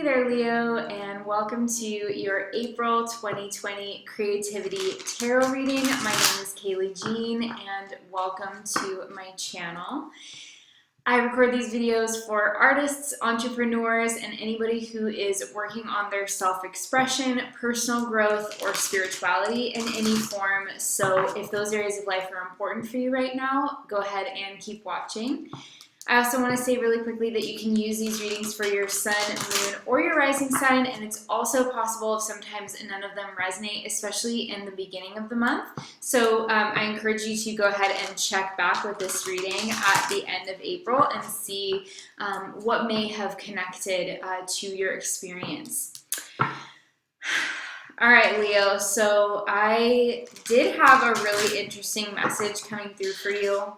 there, Leo, and welcome to your April 2020 Creativity Tarot reading. My name is Kayleigh Jean, and welcome to my channel. I record these videos for artists, entrepreneurs, and anybody who is working on their self-expression, personal growth, or spirituality in any form. So if those areas of life are important for you right now, go ahead and keep watching. I also want to say really quickly that you can use these readings for your sun, moon, or your rising sign, and it's also possible if sometimes none of them resonate, especially in the beginning of the month. So I encourage you to go ahead and check back with this reading at the end of April and see what may have connected to your experience. All right, Leo, so I did have a really interesting message coming through for you.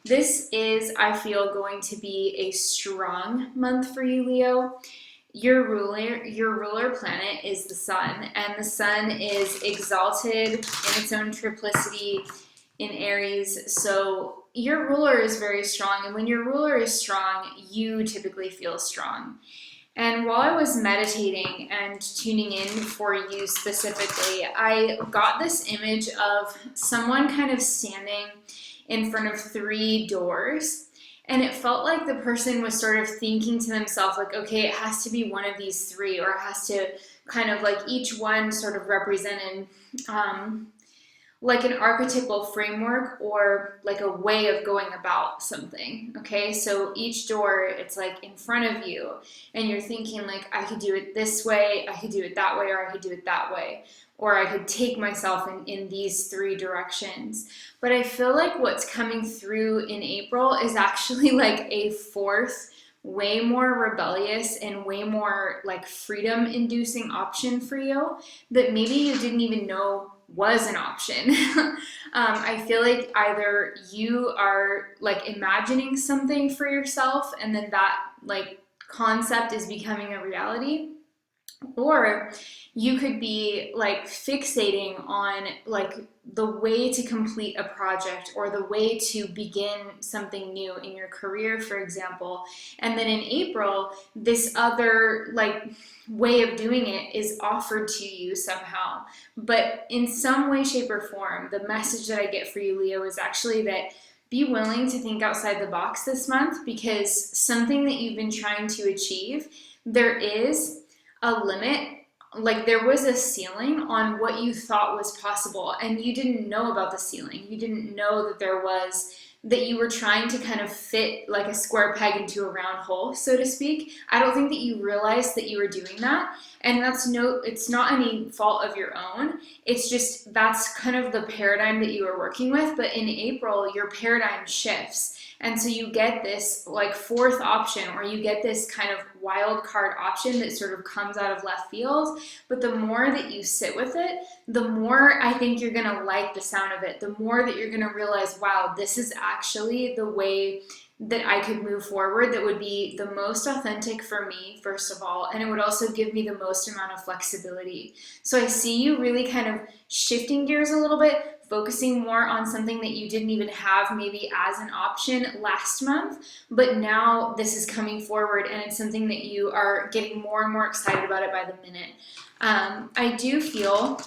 This is, I feel, going to be a strong month for you, Leo. Your ruler planet is the sun, and the sun is exalted in its own triplicity in Aries. So your ruler is very strong, and when your ruler is strong, you typically feel strong. And while I was meditating and tuning in for you specifically, I got this image of someone kind of standing in front of 3 doors. And it felt like the person was sort of thinking to themselves, like, okay, it has to be one of these 3, or it has to kind of like each one sort of represented like an archetypal framework or like a way of going about something. Okay, so each door, it's like in front of you, and you're thinking like, I could do it this way, I could do it that way, or I could do it that way, or I could take myself in these 3 directions. But I feel like what's coming through in April is actually like a 4th, way more rebellious and way more like freedom inducing option for you that maybe you didn't even know was an option. I feel like either you are like imagining something for yourself and then that like concept is becoming a reality, or you could be like fixating on like the way to complete a project or the way to begin something new in your career, for example. And then in April, this other like way of doing it is offered to you somehow. But in some way, shape, or form, the message that I get for you, Leo, is actually that be willing to think outside the box this month, because something that you've been trying to achieve, there is a limit. Like there was a ceiling on what you thought was possible, and you didn't know about the ceiling. You didn't know that you were trying to kind of fit like a square peg into a round hole, so to speak. I don't think that you realized that you were doing that, and it's not any fault of your own. It's just that's kind of the paradigm that you were working with. But in April, your paradigm shifts. And so you get this like 4th option, or you get this kind of wild card option that sort of comes out of left field. But the more that you sit with it, the more I think you're going to like the sound of it, the more that you're going to realize, wow, this is actually the way that I could move forward that would be the most authentic for me, first of all, and it would also give me the most amount of flexibility. So I see you really kind of shifting gears a little bit, focusing more on something that you didn't even have maybe as an option last month, but now this is coming forward and it's something that you are getting more and more excited about it by the minute. I do feel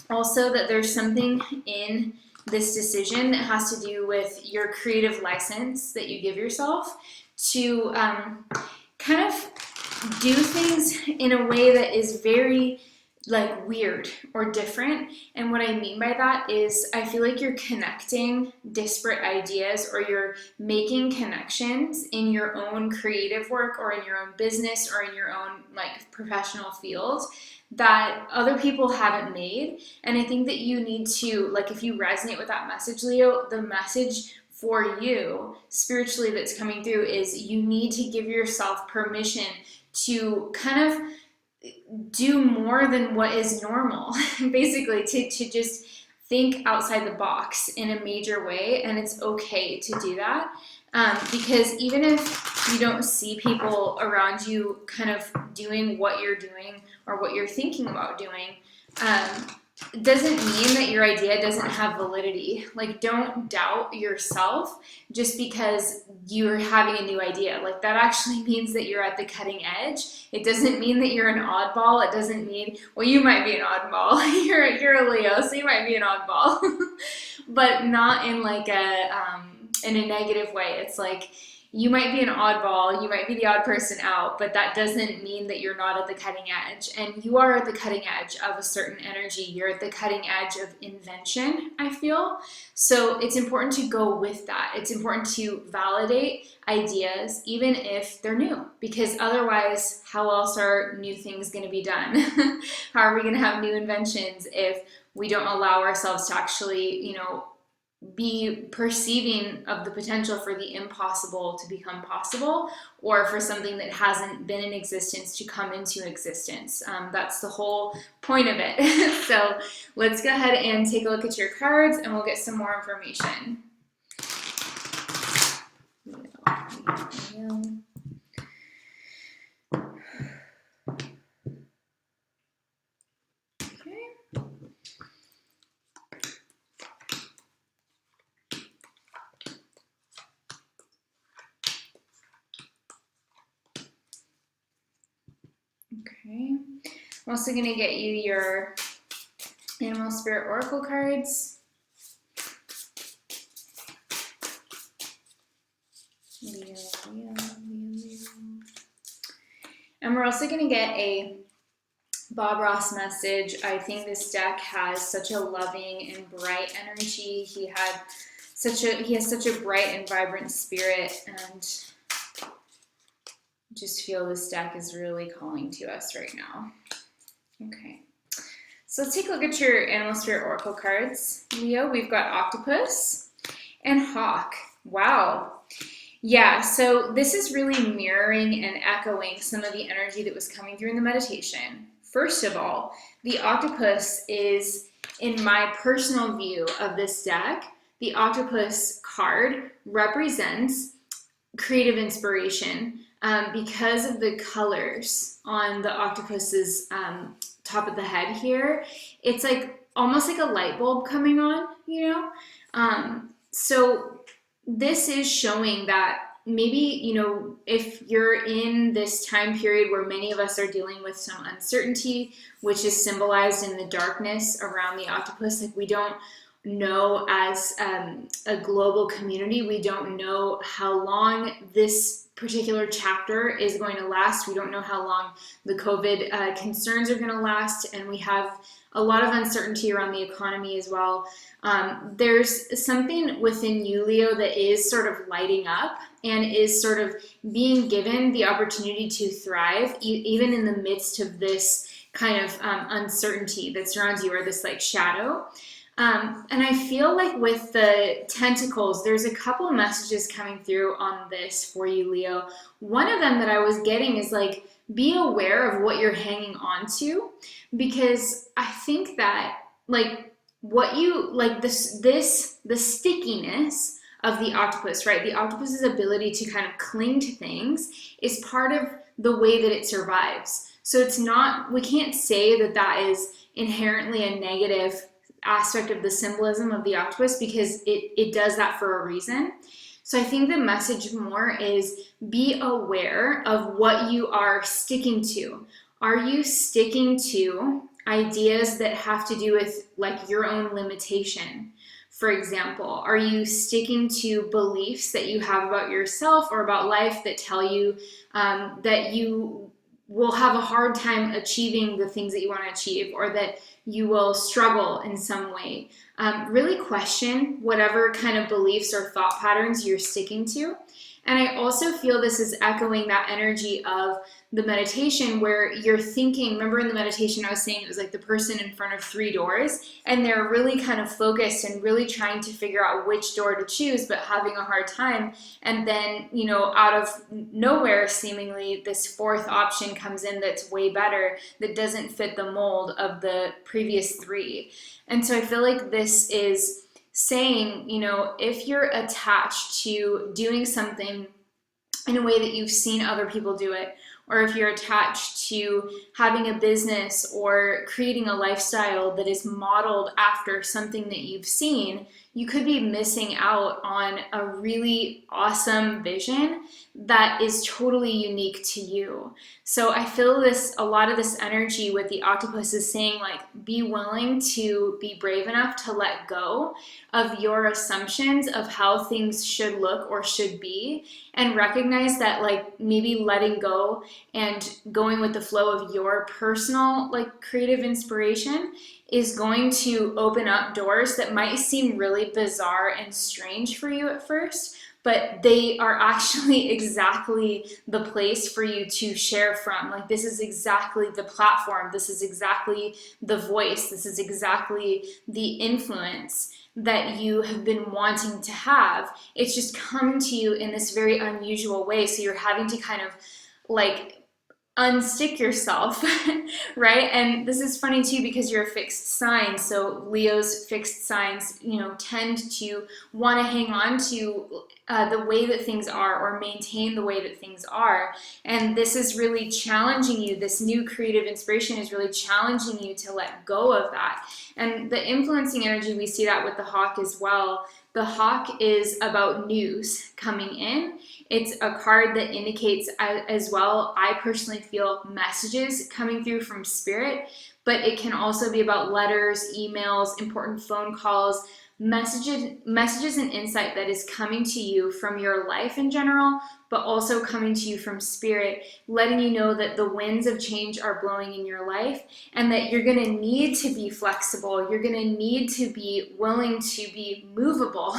also that there's something in this decision that has to do with your creative license that you give yourself to kind of do things in a way that is very like weird or different. And what I mean by that is I feel like you're connecting disparate ideas, or you're making connections in your own creative work or in your own business or in your own like professional field that other people haven't made. And I think that you need to, like, if you resonate with that message, Leo, the message for you spiritually that's coming through is you need to give yourself permission to kind of do more than what is normal, basically to just think outside the box in a major way. And it's okay to do that, because even if you don't see people around you kind of doing what you're doing or what you're thinking about doing, doesn't mean that your idea doesn't have validity. Like, don't doubt yourself just because you're having a new idea. Like, that actually means that you're at the cutting edge. It doesn't mean that you're an oddball. It doesn't mean, well, you might be an oddball. You're a Leo, so you might be an oddball, but not in like in a negative way. It's like, you might be an oddball, you might be the odd person out, but that doesn't mean that you're not at the cutting edge. And you are at the cutting edge of a certain energy. You're at the cutting edge of invention, I feel. So it's important to go with that. It's important to validate ideas, even if they're new, because otherwise, how else are new things going to be done? How are we going to have new inventions if we don't allow ourselves to actually, be perceiving of the potential for the impossible to become possible, or for something that hasn't been in existence to come into existence. That's the whole point of it. So let's go ahead and take a look at your cards and we'll get some more information. Okay, I'm also going to get you your Animal Spirit Oracle cards. Leo. And we're also going to get a Bob Ross message. I think this deck has such a loving and bright energy. He has such a bright and vibrant spirit, and just feel this deck is really calling to us right now. Okay, so let's take a look at your Animal Spirit Oracle cards. Leo, we've got Octopus and Hawk. Wow. Yeah, so this is really mirroring and echoing some of the energy that was coming through in the meditation. First of all, the octopus is, in my personal view of this deck, the octopus card represents creative inspiration. Because of the colors on the octopus's top of the head here, it's like almost like a light bulb coming on, so this is showing that maybe, if you're in this time period where many of us are dealing with some uncertainty, which is symbolized in the darkness around the octopus, like we don't know, as a global community, we don't know how long this particular chapter is going to last. We don't know how long the COVID concerns are going to last, and we have a lot of uncertainty around the economy as well. There's something within you, Leo, that is sort of lighting up and is sort of being given the opportunity to thrive, even in the midst of this kind of uncertainty that surrounds you, or this like shadow. And I feel like with the tentacles, there's a couple of messages coming through on this for you, Leo. One of them that I was getting is like, be aware of what you're hanging on to, because I think that like what you like the stickiness of the octopus, right? The octopus's ability to kind of cling to things is part of the way that it survives. So it's not, we can't say that that is inherently a negative aspect of the symbolism of the octopus, because it does that for a reason. So I think the message more is be aware of what you are sticking to. Are you sticking to ideas that have to do with like your own limitation? For example, are you sticking to beliefs that you have about yourself or about life that tell you that you will have a hard time achieving the things that you want to achieve, or that you will struggle in some way? Really question whatever kind of beliefs or thought patterns you're sticking to. And I also feel this is echoing that energy of the meditation where you're thinking, remember in the meditation I was saying it was like the person in front of 3 doors, and they're really kind of focused and really trying to figure out which door to choose, but having a hard time. And then, out of nowhere, seemingly, this 4th option comes in that's way better, that doesn't fit the mold of the previous 3. And so I feel like this is saying, if you're attached to doing something in a way that you've seen other people do it, or if you're attached to having a business or creating a lifestyle that is modeled after something that you've seen, you could be missing out on a really awesome vision that is totally unique to you. So I feel a lot of this energy with the octopus is saying, like, be willing to be brave enough to let go of your assumptions of how things should look or should be, and recognize that, like, maybe letting go and going with the flow of your personal, like, creative inspiration is going to open up doors that might seem really bizarre and strange for you at first, but they are actually exactly the place for you to share from. Like, this is exactly the platform, this is exactly the voice, this is exactly the influence that you have been wanting to have. It's just coming to you in this very unusual way, so you're having to kind of, like, unstick yourself, right? And this is funny too, because you're a fixed sign. So Leo's fixed signs, tend to want to hang on to the way that things are, or maintain the way that things are. And this is really challenging you. This new creative inspiration is really challenging you to let go of that. And the influencing energy, we see that with the hawk as well. The hawk is about news coming in. It's a card that indicates as well, I personally feel, messages coming through from spirit, but it can also be about letters, emails, important phone calls, messages and insight that is coming to you from your life in general, but also coming to you from spirit, letting you know that the winds of change are blowing in your life, and that you're going to need to be flexible. You're going to need to be willing to be movable.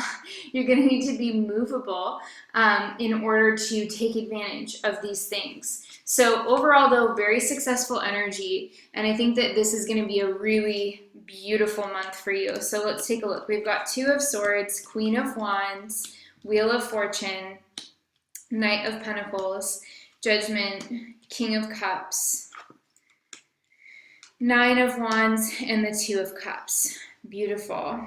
You're going to need to be movable in order to take advantage of these things. So overall, though, very successful energy, and I think that this is going to be a really beautiful month for you. So let's take a look. We've got Two of Swords, Queen of Wands, Wheel of Fortune, Knight of Pentacles, Judgment, King of Cups, Nine of Wands, and the Two of Cups. Beautiful.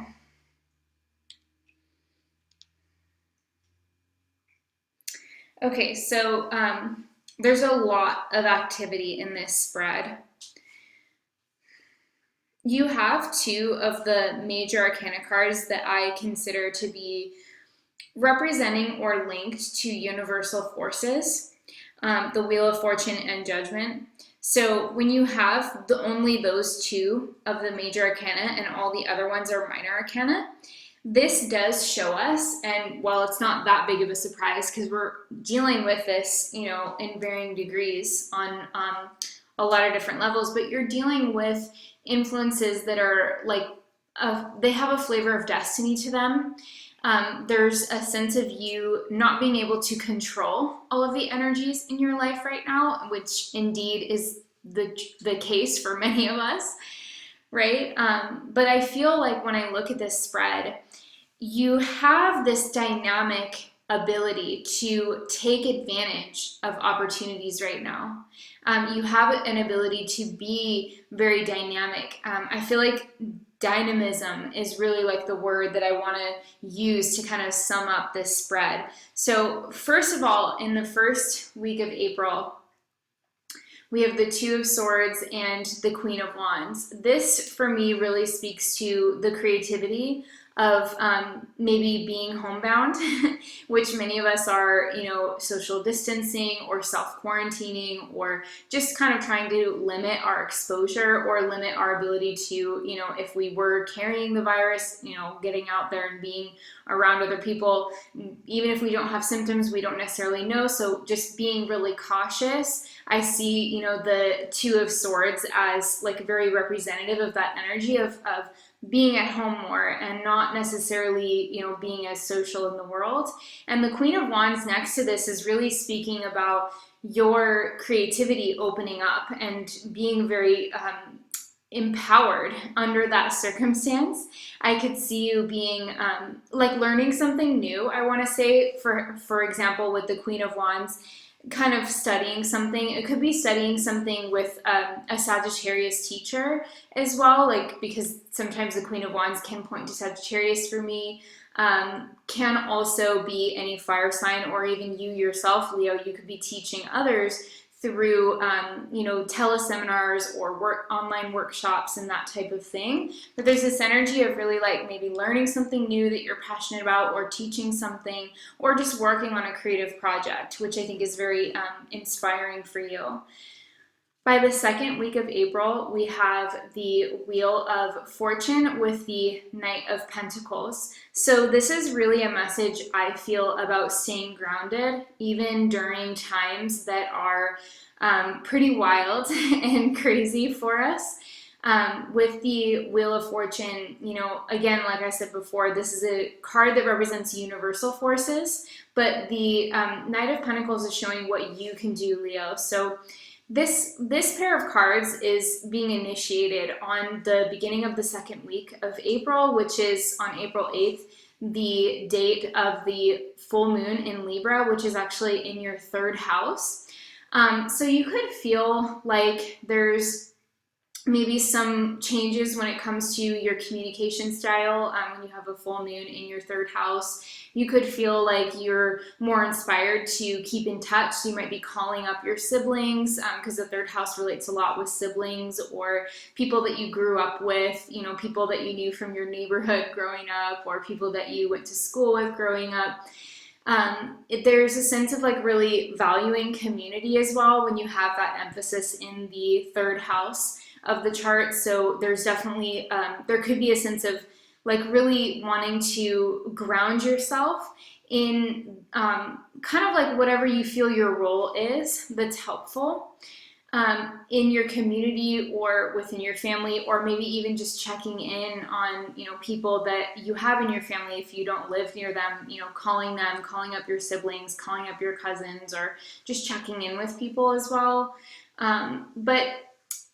Okay, so there's a lot of activity in this spread. You have two of the major arcana cards that I consider to be representing or linked to universal forces, the Wheel of Fortune and Judgment. So when you have only those two of the major arcana and all the other ones are minor arcana, this does show us, and while it's not that big of a surprise because we're dealing with this, in varying degrees on a lot of different levels, but you're dealing with influences that are like, they have a flavor of destiny to them. There's a sense of you not being able to control all of the energies in your life right now, which indeed is the case for many of us, right? But I feel like when I look at this spread, you have this dynamic ability to take advantage of opportunities right now. You have an ability to be very dynamic. I feel like dynamism is really like the word that I want to use to kind of sum up this spread. So first of all, in the first week of April, we have the Two of Swords and the Queen of Wands. This, for me, really speaks to the creativity of maybe being homebound, which many of us are, social distancing or self-quarantining, or just kind of trying to limit our exposure or limit our ability to, if we were carrying the virus, getting out there and being around other people. Even if we don't have symptoms, we don't necessarily know. So just being really cautious. I see, the Two of Swords as like very representative of that energy of being at home more and not necessarily, being as social in the world. And the Queen of Wands next to this is really speaking about your creativity opening up and being very empowered under that circumstance. I could see you being like learning something new. I want to say, for example, with the Queen of Wands, kind of studying something. It could be studying something with a Sagittarius teacher as well, like, because sometimes the Queen of Wands can point to Sagittarius for me. Can also be any fire sign, or even you yourself, Leo. You could be teaching others through, teleseminars or online workshops and that type of thing. But there's this energy of really like maybe learning something new that you're passionate about, or teaching something, or just working on a creative project, which I think is very inspiring for you. By the second week of April, we have the Wheel of Fortune with the Knight of Pentacles. So this is really a message, I feel, about staying grounded, even during times that are pretty wild and crazy for us. With the Wheel of Fortune, again, like I said before, this is a card that represents universal forces, but the Knight of Pentacles is showing what you can do, Leo. So this pair of cards is being initiated on the beginning of the second week of April, which is on April 8th, the date of the full moon in Libra, which is actually in your third house. So you could feel like there's maybe some changes when it comes to your communication style. When you have a full moon in your third house, you could feel like you're more inspired to keep in touch. So you might be calling up your siblings, because the third house relates a lot with siblings or people that you grew up with, people that you knew from your neighborhood growing up, or people that you went to school with growing up. There's a sense of like really valuing community as well when you have that emphasis in the third house of the chart. So there's definitely, there could be a sense of like really wanting to ground yourself in kind of like whatever you feel your role is that's helpful in your community or within your family, or maybe even just checking in on, people that you have in your family if you don't live near them, calling them, calling up your siblings, calling up your cousins, or just checking in with people as well. But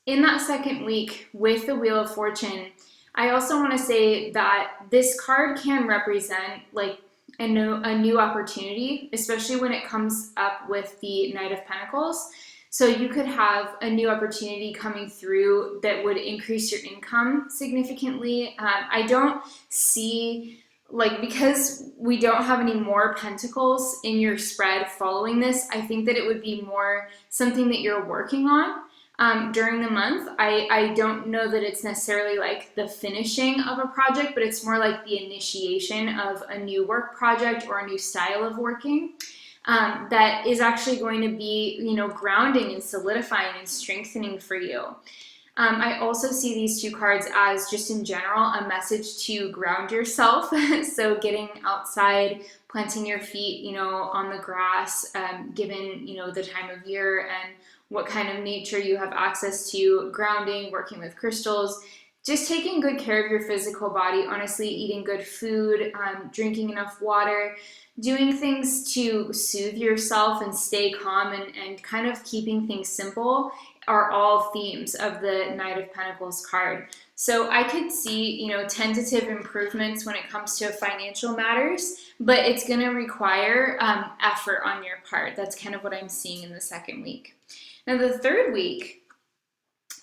in that second week with the Wheel of Fortune, I also want to say that this card can represent like a new opportunity, especially when it comes up with the Knight of Pentacles. So you could have a new opportunity coming through that would increase your income significantly. I don't see, like, because we don't have any more pentacles in your spread following this, I think that it would be more something that you're working on during the month. I don't know that it's necessarily like the finishing of a project, but it's more like the initiation of a new work project or a new style of working that is actually going to be, grounding and solidifying and strengthening for you. I also see these two cards as just in general a message to ground yourself. So getting outside, planting your feet, on the grass, given, the time of year and what kind of nature you have access to, grounding, working with crystals, just taking good care of your physical body, honestly, eating good food, drinking enough water, doing things to soothe yourself and stay calm, and kind of keeping things simple are all themes of the Knight of Pentacles card. So I could see, tentative improvements when it comes to financial matters, but it's going to require effort on your part. That's kind of what I'm seeing in the second week. Now, the third week,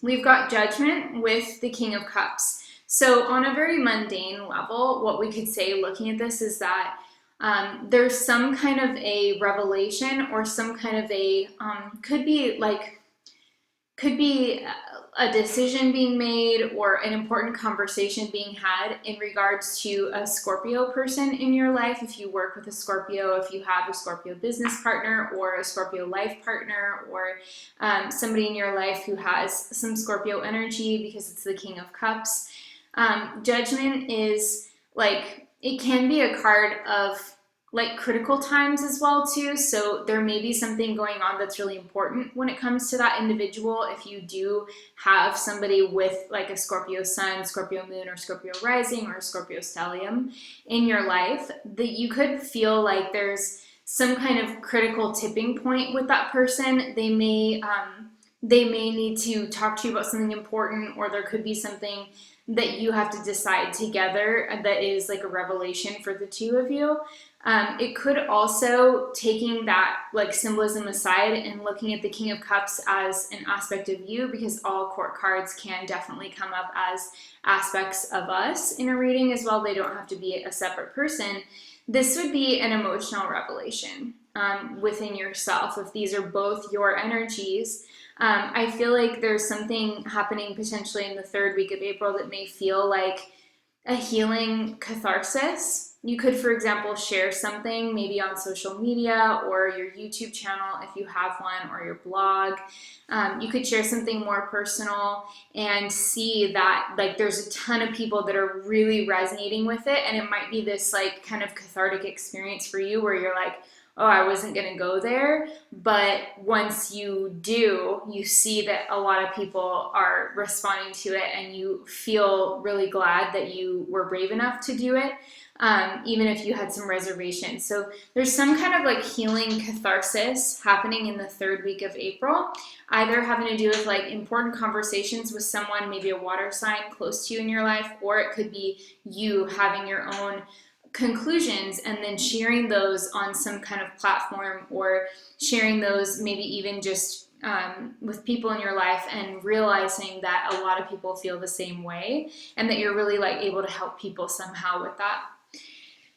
we've got Judgment with the King of Cups. So on a very mundane level, what we could say looking at this is that there's some kind of a revelation or some kind of a, could be a decision being made or an important conversation being had in regards to a Scorpio person in your life. If you work with a Scorpio, if you have a Scorpio business partner or a Scorpio life partner, or somebody in your life who has some Scorpio energy, because it's the King of Cups. Judgment is like, it can be a card of like critical times as well too. So there may be something going on that's really important when it comes to that individual. If you do have somebody with like a Scorpio sun, Scorpio moon, or Scorpio rising, or Scorpio stellium in your life, that you could feel like there's some kind of critical tipping point with that person. They may need to talk to you about something important, or there could be something that you have to decide together that is like a revelation for the two of you. It could also, taking that like symbolism aside and looking at the King of Cups as an aspect of you, because all court cards can definitely come up as aspects of us in a reading as well. They don't have to be a separate person. This would be an emotional revelation. within yourself, if these are both your energies, I feel like there's something happening potentially in the third week of April that may feel like a healing catharsis. You could, for example, share something maybe on social media or your YouTube channel if you have one, or your blog. You could share something more personal and see that like there's a ton of people that are really resonating with it, and it might be this like kind of cathartic experience for you where you're like, oh, I wasn't going to go there. But once you do, you see that a lot of people are responding to it, and you feel really glad that you were brave enough to do it, even if you had some reservations. So there's some kind of like healing catharsis happening in the third week of April, either having to do with like important conversations with someone, maybe a water sign close to you in your life, or it could be you having your own conclusions and then sharing those on some kind of platform, or sharing those maybe even just with people in your life, and realizing that a lot of people feel the same way, and that you're really like able to help people somehow with that.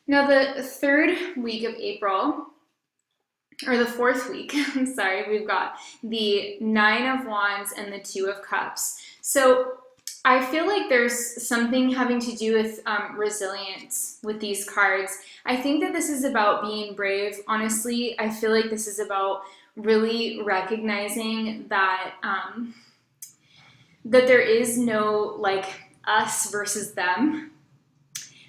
Now the third week of April, or the fourth week, I'm sorry, we've got the Nine of Wands and the Two of Cups. So I feel like there's something having to do with resilience with these cards. I think that this is about being brave. Honestly, I feel like this is about really recognizing that that there is no like us versus them.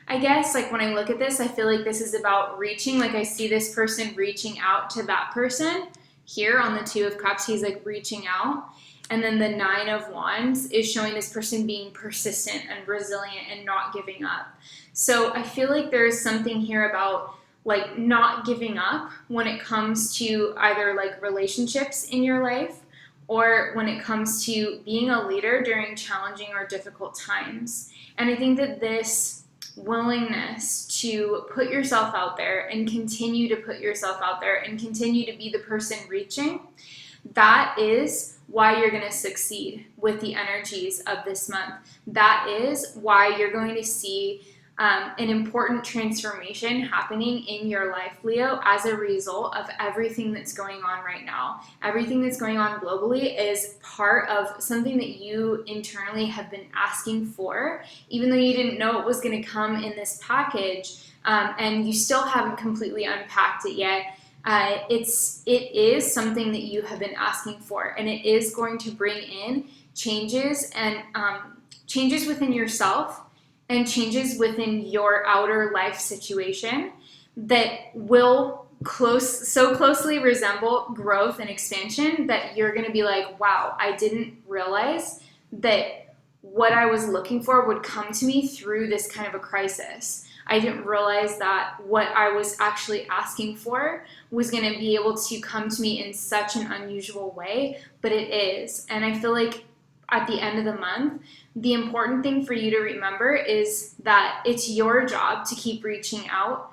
I guess like when I look at this, I feel like this is about reaching. Like I see this person reaching out to that person here on the Two of Cups. He's like reaching out. And then the Nine of Wands is showing this person being persistent and resilient and not giving up. So I feel like there's something here about like not giving up when it comes to either like relationships in your life, or when it comes to being a leader during challenging or difficult times. And I think that this willingness to put yourself out there and continue to put yourself out there and continue to be the person reaching, that is why you're going to succeed with the energies of this month. That is why you're going to see an important transformation happening in your life, Leo, as a result of everything that's going on right now. Everything that's going on globally is part of something that you internally have been asking for, even though you didn't know it was going to come in this package, and you still haven't completely unpacked it yet. It is something that you have been asking for, and it is going to bring in changes, and changes within yourself and changes within your outer life situation that will so closely resemble growth and expansion that you're going to be like, wow, I didn't realize that what I was looking for would come to me through this kind of a crisis. I didn't realize that what I was actually asking for was going to be able to come to me in such an unusual way, but it is. And I feel like at the end of the month, the important thing for you to remember is that it's your job to keep reaching out.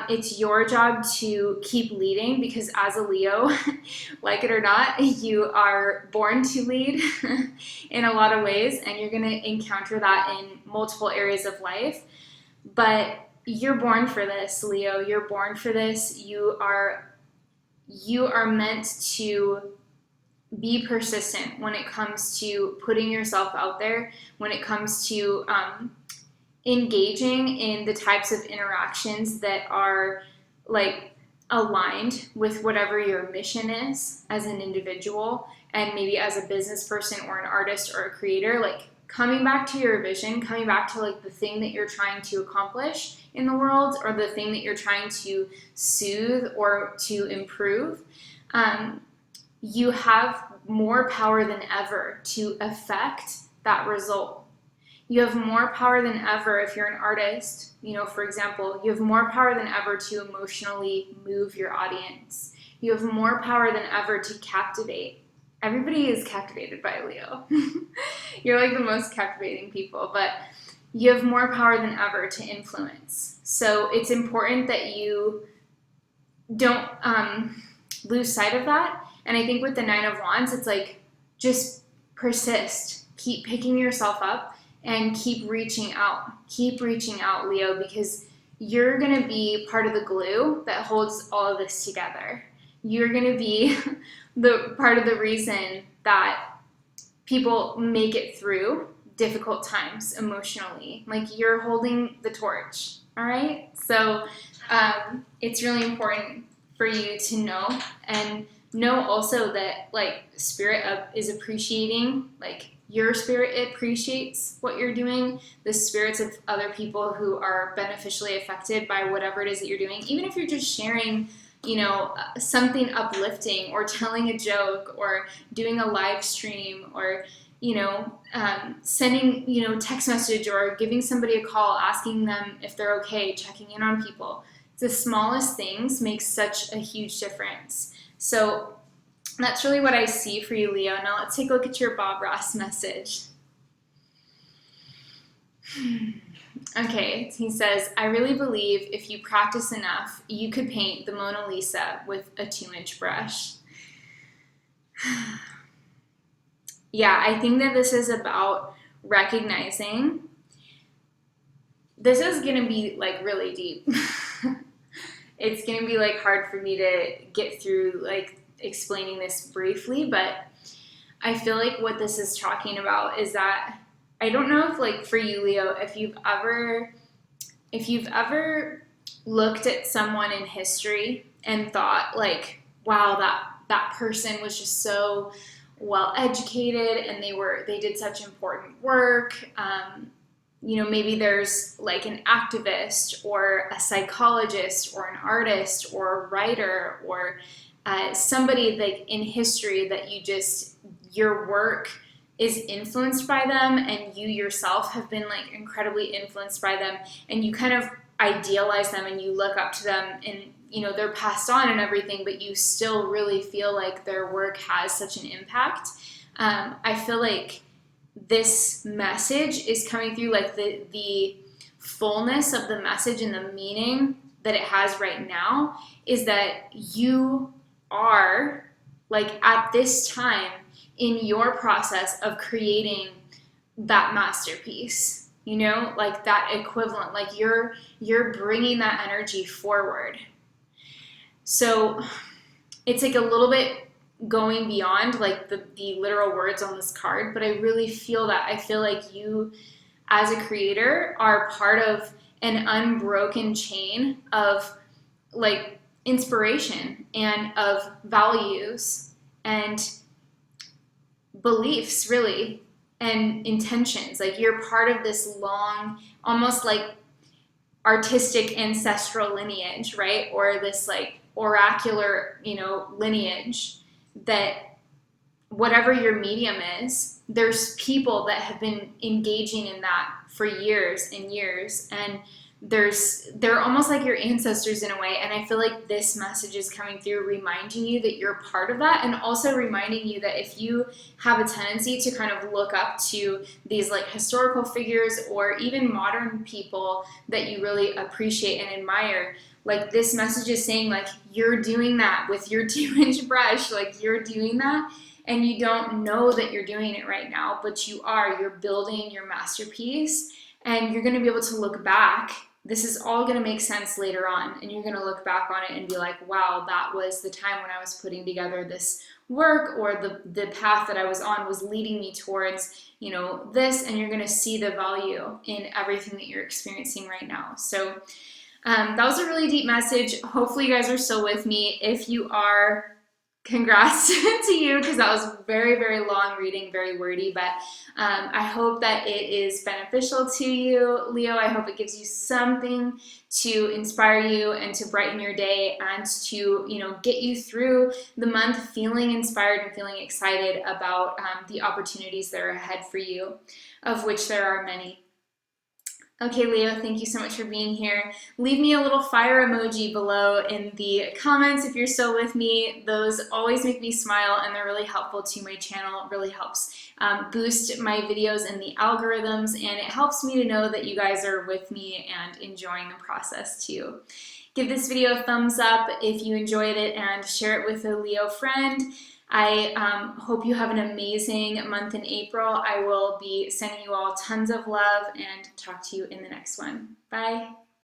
It's your job to keep leading, because as a Leo, like it or not, you are born to lead in a lot of ways, and you're going to encounter that in multiple areas of life. But you're born for this, Leo. You're born for this. You are meant to be persistent when it comes to putting yourself out there, when it comes to engaging in the types of interactions that are like aligned with whatever your mission is as an individual, and maybe as a business person or an artist or a creator, like coming back to your vision, coming back to like the thing that you're trying to accomplish in the world, or the thing that you're trying to soothe or to improve. You have more power than ever to affect that result. You have more power than ever if you're an artist, for example, you have more power than ever to emotionally move your audience. You have more power than ever to captivate. Everybody is captivated by Leo. You're like the most captivating people, but you have more power than ever to influence. So it's important that you don't lose sight of that. And I think with the Nine of Wands, it's like, just persist, keep picking yourself up, and keep reaching out, Leo, because you're going to be part of the glue that holds all of this together. You're going to be the part of the reason that people make it through difficult times emotionally. Like, you're holding the torch, all right? So it's really important for you to know, and know also that, like, spirit is appreciating, like, your spirit appreciates what you're doing, the spirits of other people who are beneficially affected by whatever it is that you're doing, even if you're just sharing, you know, something uplifting, or telling a joke, or doing a live stream, or, you know, sending, you know, text message, or giving somebody a call, asking them if they're okay, checking in on people. The smallest things make such a huge difference. So that's really what I see for you, Leo. Now let's take a look at your Bob Ross message. Okay, he says, I really believe if you practice enough, you could paint the Mona Lisa with a 2-inch brush. Yeah, I think that this is about recognizing. This is going to be, like, really deep. It's going to be, like, hard for me to get through, like, explaining this briefly, but I feel like what this is talking about is that, I don't know if, like, for you, Leo, if you've ever looked at someone in history and thought, like, wow, that person was just so well educated, and they did such important work. You know, maybe there's, like, an activist, or a psychologist, or an artist, or a writer, or somebody, like, in history that your work is influenced by them, and you yourself have been, like, incredibly influenced by them, and you kind of idealize them, and you look up to them, and, you know, they're passed on and everything, but you still really feel like their work has such an impact. I feel like this message is coming through, like, the fullness of the message and the meaning that it has right now is that you are, like, at this time in your process of creating that masterpiece, you know, like, that equivalent, like, you're bringing that energy forward. So it's, like, a little bit going beyond, like, the literal words on this card, but I really feel that. I feel like you as a creator are part of an unbroken chain of, like, inspiration and of values and beliefs, really, and intentions. Like, you're part of this long, almost like artistic ancestral lineage, right? Or this, like, oracular, you know, lineage, that whatever your medium is, there's people that have been engaging in that for years and years, and they're almost like your ancestors in a way. And I feel like this message is coming through, reminding you that you're part of that, and also reminding you that if you have a tendency to kind of look up to these, like, historical figures, or even modern people that you really appreciate and admire, like, this message is saying, like, you're doing that with your 2-inch brush, like, you're doing that, and you don't know that you're doing it right now, but you're building your masterpiece, and you're going to be able to look back. This is all going to make sense later on, and you're going to look back on it and be like, wow, that was the time when I was putting together this work, or the path that I was on was leading me towards, you know, this, and you're going to see the value in everything that you're experiencing right now. So that was a really deep message. Hopefully you guys are still with me. If you are, congrats to you, because that was very, very long reading, very wordy, but I hope that it is beneficial to you, Leo. I hope it gives you something to inspire you and to brighten your day, and to, you know, get you through the month feeling inspired and feeling excited about the opportunities that are ahead for you, of which there are many. Okay, Leo, thank you so much for being here. Leave me a little fire emoji below in the comments if you're still with me. Those always make me smile, and they're really helpful to my channel. It really helps boost my videos in the algorithms, and it helps me to know that you guys are with me and enjoying the process too. Give this video a thumbs up if you enjoyed it, and share it with a Leo friend. I hope you have an amazing month in April. I will be sending you all tons of love, and talk to you in the next one. Bye.